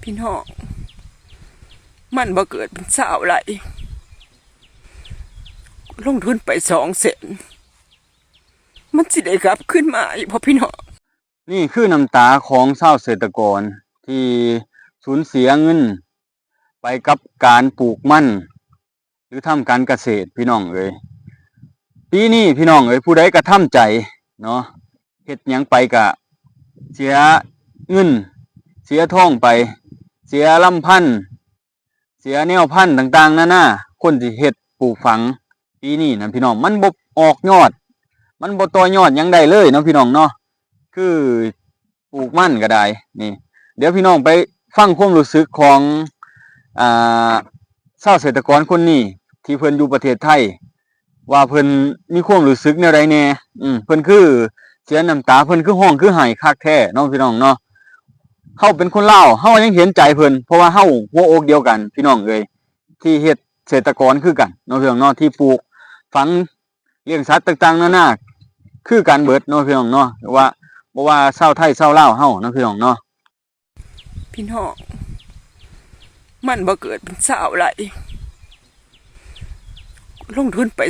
พี่น้องมันบ่เกิดเป็นสาวไรลงทุนไป200,000มันสิได้กลับขึ้นมาอีกพอพี่น้องนี่คือน้ำตาของชาวเกษตรกรที่สูญเสียเงินไปกับการปลูกมันหรือทำการเกษตรพี่น้องเอ้ยปีนี้พี่น้องเอ้ยผู้ใดกระทำใจเนาะเฮ็ดหยังไปกะเสียเงินเสียทองไปเสียลำพันธุ์เสียแนวพันธุ์ต่างๆนานาคนที่เฮ็ดปลูกฝังปีนี้นะพี่น้องมันบ่ออกยอดมันบ่ต่อยอดหยังได้เลยเนาะพี่น้องเนาะคือปลูกมันก็ได้นี่เดี๋ยวพี่น้องไปฟังความรู้สึกของชาวเกษตรกรคนนี้ที่เพิ่นอยู่ประเทศไทยว่าเพิ่นมีความรู้สึกแนวใดแน่เพิ่นคือเสียน้ำตาเพิ่นคือร้องคือไห้คักแท้เนาะพี่น้องเนาะเฮาเป็นคนลาวเฮายังเห็นใจเพิ่นเพราะว่าเฮาหัวอกเดียวกันพี่น้องเอ้ยที่เฮ็ดเกษตรกรคือกันเนาะพี่น้องเนาะที่ปลูกฝังเลี้ยงสัตว์ต่างๆนานาคือกันเบิดเนาะพี่น้องเนาะว่าบ่ว่าชาวไทยชาวลาวเฮาเนาะพี่น้องเนาะพี่น้องมันบ่เกิดเป็นสาวไรลงทุนไป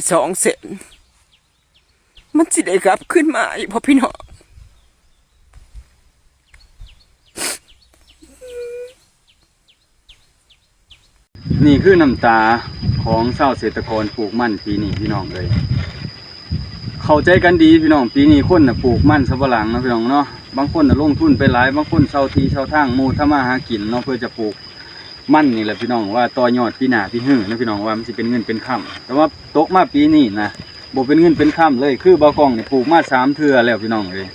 200,000มันสิได้กลับขึ้นมาอีกพอพี่น้องนี่คือน้ำตาของชาวเกษตรกรปลูกมันปีนี้พี่น้องเลยเข้าใจกันดีพี่น้องปีนี้คนน่ะปลูกมันสำปะหลังนะพี่น้องเนาะบางคนน่ะลงทุนไปหลายบางคนเช่าที่เช่าทางหมู่ทำมาหากินเนาะเพื่อจะปลูกมันนี่แหละพี่น้องว่าต่อยอดปีหน้าพี่ฮื้อนะพี่น้องว่ามันสิเป็นเงินเป็นค่ำแต่ว่าตกมาปีนี้นะบ่เป็นเงินเป็นค่ำเลยคือบ่าวกองนี่ปลูกมา3เทื่อแล้วพี่น้องเลย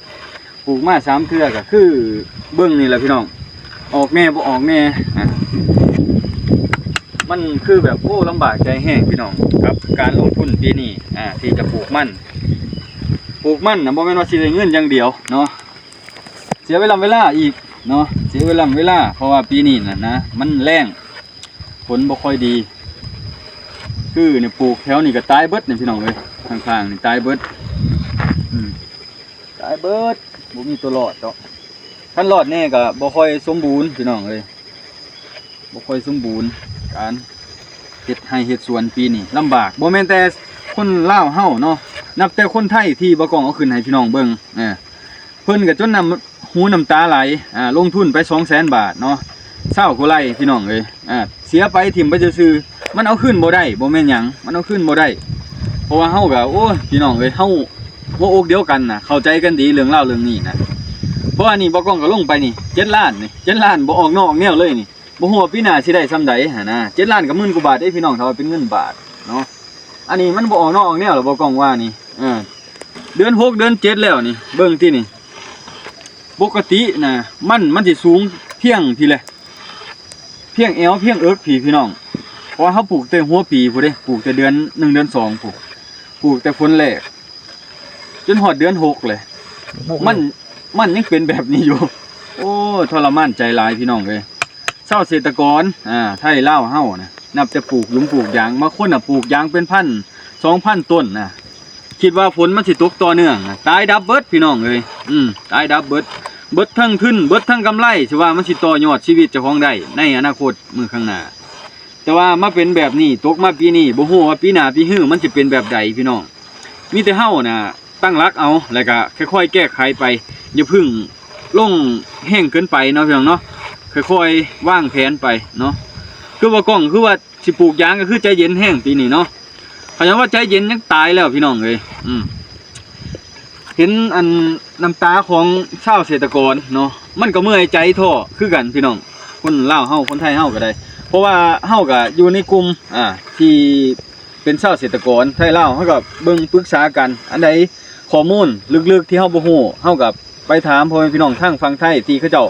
ปลูกมา3เทื่อก็คือเบิ่งนี่แหละพี่น้องออกแน่บ่ออกแน่มันคือแบบโอ้ลำบากใจแห้งพี่น้องครับการลงทุนปีนี้ที่จะปลูกมันนะบ่แม่นว่าสิได้เงินอย่างเดียวเนาะเสียเวลาอีกเนาะเสียเวลาเพราะว่าปีนี้นะมันแล้งฝนบ่ค่อยดีคือเนี่ยปลูกแถวนี้ก็ตายเบิดเนี่ยพี่น้องเลยข้างๆนี่ตายเบิดตายเบิดบ่มีตัวรอดดอกคันรอดแน่ก็บ่ค่อยสมบูรณ์พี่น้องเลยบ่ค่อยสมบูรณ์การเฮ็ดให้เฮ็ดสวนปีนี้ลำบากบ่แม่นแต่คนลาวเฮาเนาะนับแต่คนไทยที่บ่กองเอาขึ้นให้พี่น้องเบิ่งเพิ่นก็จนหูน้ำตาไหลลงทุนไป200,000 บาทเนาะ20กว่าไร่พี่น้องเอ้ยเสียไปถิ่มไปซื่อๆมันเอาขึ้นบ่ได้บ่แม่นหยังมันเอาขึ้นบ่ได้เพราะว่าเฮาก็โอ้ยพี่น้องเอ้ยเฮาหัวอกเดียวกันน่ะเข้าใจกันดีเรื่องราวเรื่องนี้นะเพราะว่านี่บ่กองก็ลงไปนี่7 ล้านนี่7 ล้านบ่ออกนอกแนวเลยนี่บ่ฮู้ว่าปีหน้าสิได้ส่ำใดหั่นนะ7 ล้านก็10,000 กว่าบาทเด้พี่น้องถ้าว่าเป็นเงินบาทเนาะอันนี้มันบ่ออกนอกออกแนวหรอบ่กองว่านี่เดือน6เดือน7แล้วนี่เบิ่งที่นี่ปกตินะมันสิสูงเพียงพี่เลยเพียงเอวเพียงเอิกพี่น้องเพราะเขาปลูกแต่หัวปีพู้เด้ปลูกแต่เดือน1เดือน2ปลูกแต่ฝนแรกจนหอดเดือน6เลยมันยังเป็นแบบนี้อยู่โอ้ทรมานใจหลายพี่น้องเลยชาวเกษตรกรไทยลาวเฮานะนับจะปลูกหลุมปลูกยางบางคนปลูกยางเป็น1,000-2,000 ต้นนะคิดว่าฝนมันสิตกต่อเนื่องตายดับเบิดพี่น้องเลยตายดับเบิดทั้งทุนเบิดทั้งกำไรสิว่ามันสิต่อยอดชีวิตเจ้าของได้ในอนาคตมื้อข้างหน้าแต่ว่ามาเป็นแบบนี้ตกมาปีนี้บ่ฮู้ว่าปีหน้าปีฮื้อมันสิเป็นแบบใดพี่น้องมีแต่เฮาน่ะตั้งหลักเอาแล้วก็ค่อยๆแก้ไขไปอย่าพึ่งลงแห้งเกินไปเนาะพี่น้องเนาะค่อยๆวางแผนไปเนาะคือว่ากล้องคือว่าสิปลูกยางก็คือใจเย็นแห้งปีนี้เนาะเขายังว่าใจเย็นยังตายแล้วพี่น้องเลยเห็นอันน้ำตาของชาวเกษตรกรเนาะมันก็เมื่อยใจท้อคือกันพี่น้องคนลาวเฮาคนไทยเฮาก็ได้เพราะว่าเฮาก็อยู่ในกลุ่มที่เป็นชาวเกษตรกรไทยลาวเฮาก็เบิ่งปรึกษากันอันใดข้อมูลลึกๆที่เฮาบ่ฮู้เฮาก็ไปถามพ่อแม่พี่น้องทางฝั่งไทยที่เขาเจ้า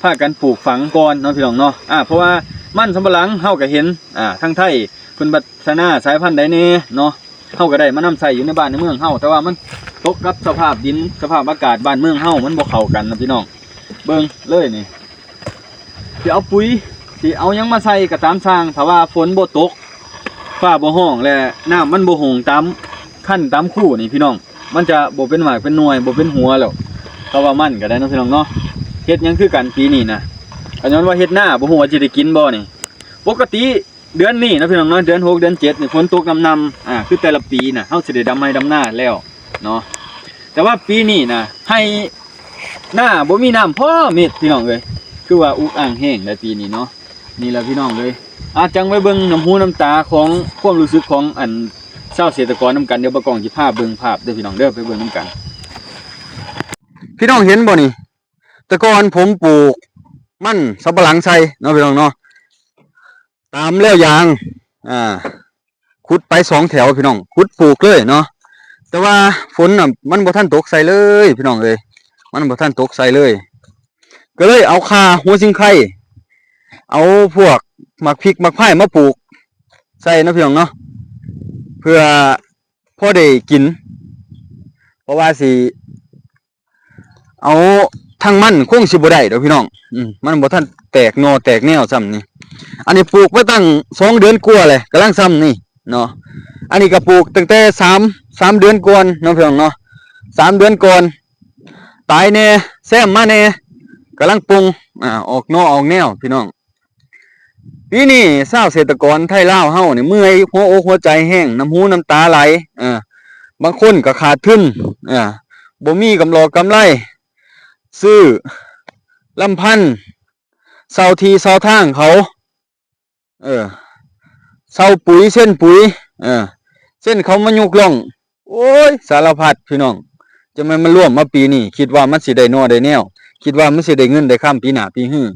พากันปลูกฝังก่อนเนาะพี่น้องเนาะเพราะว่ามันสำปะหลังเฮาก็เห็นทางไทยเพิ่นพัฒนาสายพันธุ์ใดแน่เนาะเฮาก็ได้มานำใช้อยู่ในบ้านในเมืองเฮาแต่ว่ามันตกกับสภาพดินสภาพอากาศบ้านเมืองเฮามันบ่เข้ากันนะพี่น้องเบิ่งเลยนี่สิเอาปุ๋ยสิเอาหยังมาใส่ก็ตามสร้างถ้าว่าฝนบ่ตกฟ้าบ่ร้องและน้ำมันบ่หงตามขั้นตามคู่นี่พี่น้องมันจะบ่เป็นหมากเป็นหน่วยบ่เป็นหัวแล้วเพราะว่ามันก็ได้เนาะพี่น้องเนาะเฮ็ดหยังคือกันปีนี้นะ อันนั้นว่าเฮ็ดหน้าบ่ฮู้ว่าสิได้กินบ่นี่ปกติเดือนนี้นะพี่น้องเนาะเดือน6เดือน7นี่ฝนตกนำคือแต่ละปีน่ะเฮาสิได้ดำไม้ดำนาแล้วเนาะแต่ว่าปีนี้น่ะให้หน้าบ่มีน้ำพอเม็ดพี่น้องเอ้ยคือว่าอุกอ่างแห้งในปีนี้เนาะนี่แหละพี่น้องเลยจังไว้เบิ่งน้ำหูน้ำตาของความรู้สึกของอันชาวเกษตรกรนํกันเดี๋ยวบ่กล้องสิพาเบิ่งภาพเด้อพี่น้องเด้อไปเบิ่งนํกันพี่น้องเห็นบ่นี่แต่ก่อนผมปลูกมันสับปะหลังใส่เนาะพี่น้องเนาะตามแล้วยางขุดไป2แถวพี่น้องขุดปลูกเลยเนาะแต่ว่าฝนน่ะมันบ่ทันตกใส่เลยพี่น้องเอ้ยมันบ่ทันตกใส่เลยก็เลยเอาคาหัวซิงไข่เอาพวกหมักพริกหมักไผ่มาปลูกใส่นะพี่น้องเนาะเพื่อพอได้กินเพราะว่าสิเอาทั้งมันคงสิบ่ได้เด้อพี่น้องมันบ่ทันแตกหน่อแตกแนวซ้ำนี่อันนี้ปลูกไว้ตั้ง2 เดือนกว่าเลยกำลังซ้ำนี่เนาะอันนี้ก็ปลูกตั้งแต่3 เดือนก่อนเนาะพี่น้องเนาะ3 เดือนก่อนตายแน่แซมมาแน่กำลังปรุงออกหน่อออกแนวพี่น้องปีนี้ชาวเกษตรกรไทยลาวเฮานี่เมื่อยหัวอกหัวใจแห้งน้ำหูน้ำตาไหลบางคนก็ขาดทุนบ่มีกำไรซื้อลำพันธ์เซาทีเซาทางเขาเซาปุ๋ยเส้นปุ๋ยเส้นเขามายุกล่องโอ้ยสารพัดพี่น้องจะมันร่วมมาปีนี้คิดว่ามันสิได้นอได้แนวคิดว่ามันสิได้เงินได้ข้ามปีหน้าปีฮื้อ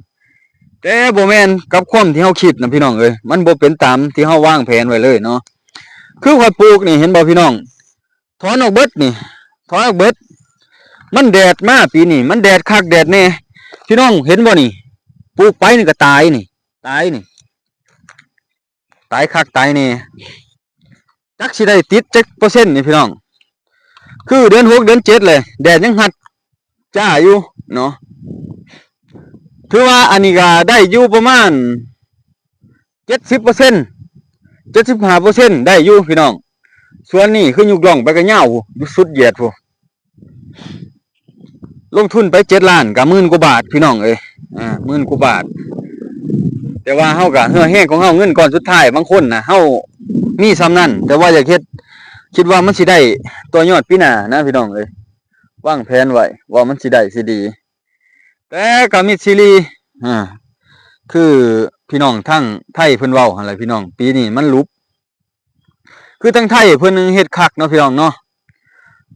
แต่บ่แม่นกับความที่เฮาคิดนะพี่น้องเอ้ยมันบ่เป็นตามที่เฮาวางแผนไว้เลยเนาะคือข่อยปลูกนี่เห็นบ่พี่น้องถอนออกเบิดนี่ถอนออกเบิดมันแดดมาปีนี้มันแดดคักแดดแน่พี่น้องเห็นบ่นี่ปลูกไปนี่ก็ตายนี่ตายคักตายแน่จักสิได้ติดจักเปอร์เซ็นต์นี่พี่น้องคือเดือน6เดือน7เลยแดดยังหัดจ้าอยู่เนาะถือว่าอันนี้ก็ได้อยู่ประมาณ 70% 75% ได้อยู่พี่น้องส่วนนี้คือยุกล่องไปก็ยาวอยู่สุดเหยียดพูลงทุนไป7 ล้านก็10,000 กว่าบาทพี่น้องเอ้ย10,000 กว่าบาทแต่ว่าเฮาก็เหือแห้งของเฮาเงินก้อนสุดท้ายบางคนน่ะเฮามีซ้ำนั้นแต่ว่าอยากเฮ็ดคิดว่ามันสิได้ตัวยอดปีหน้านะพี่น้องเอ้ยวางแผนไว้ว่ามันสิได้สิดีแต่ก็มีซีรีส์คือพี่น้องทั้งไทยเพิ่นเว้าหั่นแหละพี่น้องปีนี้มันลุบคือทั้งไทยเพิ่นเฮ็ดคักเนาะพี่น้องเนาะ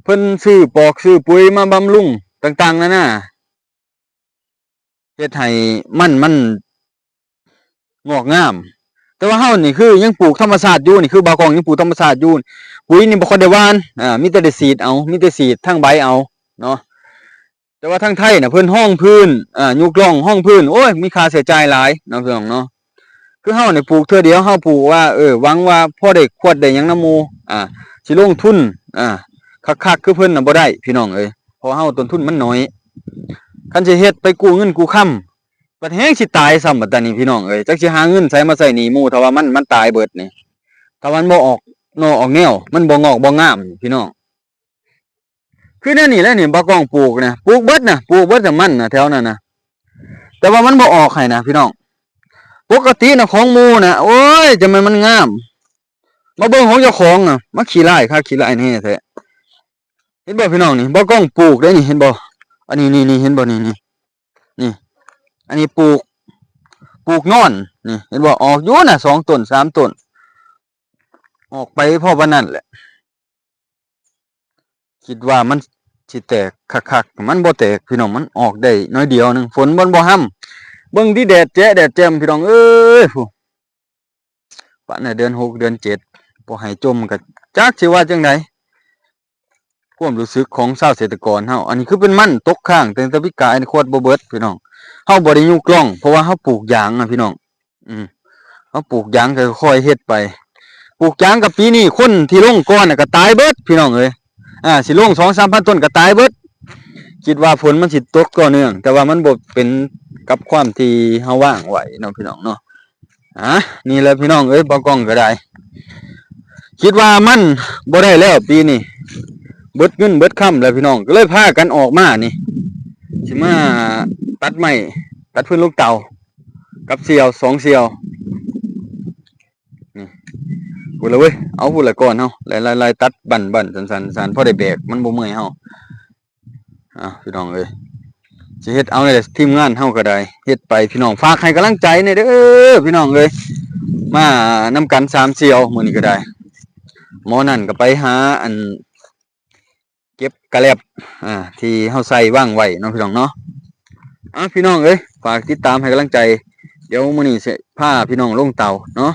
เพิ่นซื้อปอกซื้อปุ๋ยมาบำรุงต่างๆนั่นน่ะเฮ็ดให้มันงอกงามแต่ว่าเฮานี่คือยังปลูกธรรมชาติอยู่นี่คือบาวกองยังปลูกธรรมชาติอยู่ปุ๋ยนี่บ่ค่อยได้หว่านมีแต่ได้ฉีดเอามีแต่ฉีดทั้งใบเอาเนาะแต่ว่าทางไทยน่ะเพิ่นห้องพื้นยุกล่องห้องพื้นโอ้ยมีค่าใช้จ่ายหลายเนาะพี่น้องเนาะคือเฮานี่ปลูกเทื่อเดียวเฮาปลูกว่าหวังว่าพอได้ขวดได้หยังนำหมู่สิลงทุนคักๆคือเพิ่นน่ะบ่ได้พี่น้องเอ้ยเพราะเฮาต้นทุนมันน้อยคันสิเฮ็ดไปกู้เงินกู้ค้ำบัดแฮงสิตายซ้ำบัดตานี้พี่น้องเอ้ยจักสิหาเงินใส่มาใส่หนี้หมู่ถ้าว่ามันตายเบิดนี่ถ้ามันบ่ออกหน่อออกแนวมันบ่งอกบ่งามพี่น้องคือนั่นนี่แหละนี่บ่กองปลูกนะปลูกเบิดแต่มันน่ะแถวนั้นน่ะแต่ว่ามันบ่ออกให้นะพี่น้องปกติน่ะของหมู่น่ะโอ้ยจะมันงามมาเบิ่งของเจ้าของน่ะมาขี้ร้ายคักขี้ร้ายแท้แท้เห็นบ่พี่น้องนี่บ่กองปลูกได้นี่เห็นบ่อันนี้นี่เห็นบ่นี่อันนี้ปลูกนอนนี่เห็นบ่ออกอยู่น่ะ2 ต้น 3 ต้นออกไปพอปานนั้นแหละคิดว่ามันสิแตกคักๆมันบ่แตกพี่น้องมันออกได้น้อยเดียวนึงฝนบ่ห่ำเบิ่งที่แดดแจ่มพี่น้องเอ้ยผู้ปานน่ะเดือน6เดือน7บ่ให้จมก็จักสิว่าจังได๋ความรู้สึกของชาวเกษตรกรเฮาอันนี้คือเป็นมันตกค้างตั้งแต่ปีกายขวดบ่เบิดพี่น้องเฮาบ่ได้ยุกล่องเพราะว่าเฮาปลูกยางนะพี่น้องเฮาปลูกยางก็ค่อยเฮ็ดไปปลูกยางกับปีนี้คนที่ลงก่อนน่ะก็ตายเบิดพี่น้องเอ้ยสิลง 2-3,000 ต้นก็ตายเบิดคิดว่าฝนมันสิตกต่อเนื่องแต่ว่ามันบ่เป็นกับความที่เฮาวางไว้เนาะพี่น้องเนาะนี่แหละพี่น้องเอ้ยบ่กล้องก็ได้คิดว่ามันบ่ได้แล้วปีนี้เบิดเงินเบิดค่ำแล้วพี่น้องก็เลยพากันออกมานี่สิมาตัดไม้ตัดพื้นลูกเตา กับเสี่ยว2เสี่ยวนี่พูดเลยเว้ยเอาพูดเลยก่อนเฮาไล่ตัดบั่นสันพอได้แบกมันบ่เมื่อยเฮาพี่น้องเอ้ยสิเฮ็ดเอาเลยทีมงานเฮาก็ได้เฮ็ดไปพี่น้องฝากให้กำลังใจหน่อยเด้อพี่น้องเอ้ยมานำกัน3เสี่ยวมื้อนี้ก็ได้หมอนั่นก็ไปหาอันเก็บกระแลบที่เฮาใส่วางไว้เนาะพี่น้องเนาะพี่น้องเอ้ยฝากติดตามให้กำลังใจเดี๋ยวมื้อนี้สิพาพี่น้องลงเตาเนาะ